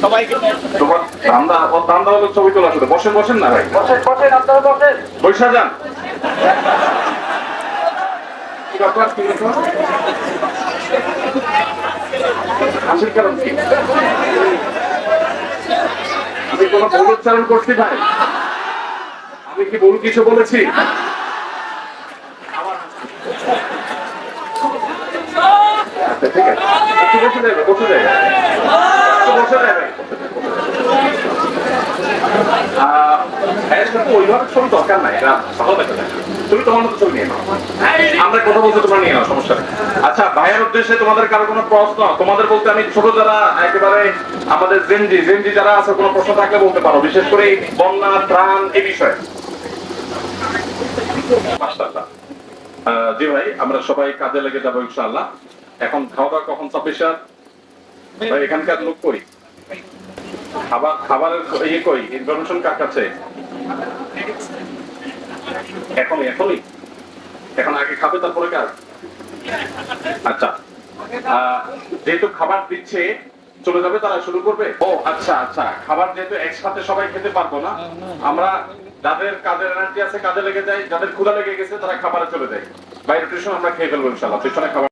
তোমার ধান্দা হলো ছবি তোলা শুধু। বসেন বসেন না ভাই, বৈশা যান। কি ব্যাপার, কি ব্যাপার? হাসির কারণ কি? আমি কোনো ভুল উচ্চারণ করছি ভাই? আমি কি ভুল কিছু বলেছি? আচ্ছা ঠিক আছে, একটু বসে যাবে, বসে যাবে, একটু বসে যাবে। ওইভাবে ছবি দরকার নাই, এটা ভালো দেখা যায়। তুমি তোমার মতো ছবি নিয়ে নাও, আমরা কথা বলতে তোমরা নিয়ে নাও, সমস্যা নেই। আচ্ছা, ভাইয়ের উদ্দেশ্যে তোমাদের কারো কোনো প্রশ্ন? তোমাদের বলতে আমি ছোট যারা একেবারে আমাদের জেনজি যারা আছে, কোনো প্রশ্ন থাকলে বলতে পারো, বিশেষ করে এই বন্যা ত্রাণ এই বিষয়ে। মাশাআল্লাহ। জি ভাই, আমরা সবাই কাজে লেগে যাবো ইনশাআল্লাহ। এখন খাওয়া দাওয়া কখন সাফিসিয়েন্ট? ভাই এখানকার লোক কই? খাবারের ইয়ে কই? ইনফরমেশন কার কাছে? এখনই এখন আগে খাবে তারপরে কাজ? আচ্ছা, যেহেতু খাবার দিচ্ছে চলে যাবে, তারা শুরু করবে। ও আচ্ছা আচ্ছা, খাবার যেহেতু একসাথে সবাই খেতে পারবো না, আমরা যাদের কাজের এনার্জি আছে কাজে লেগে যাই, যাদের ক্ষুধা লেগে গেছে তারা খাবারে চলে যায়। বাইরে টিউশন আমরা খেয়ে ফেলবো ইনশাআল্লাহ, পিছনে খাবার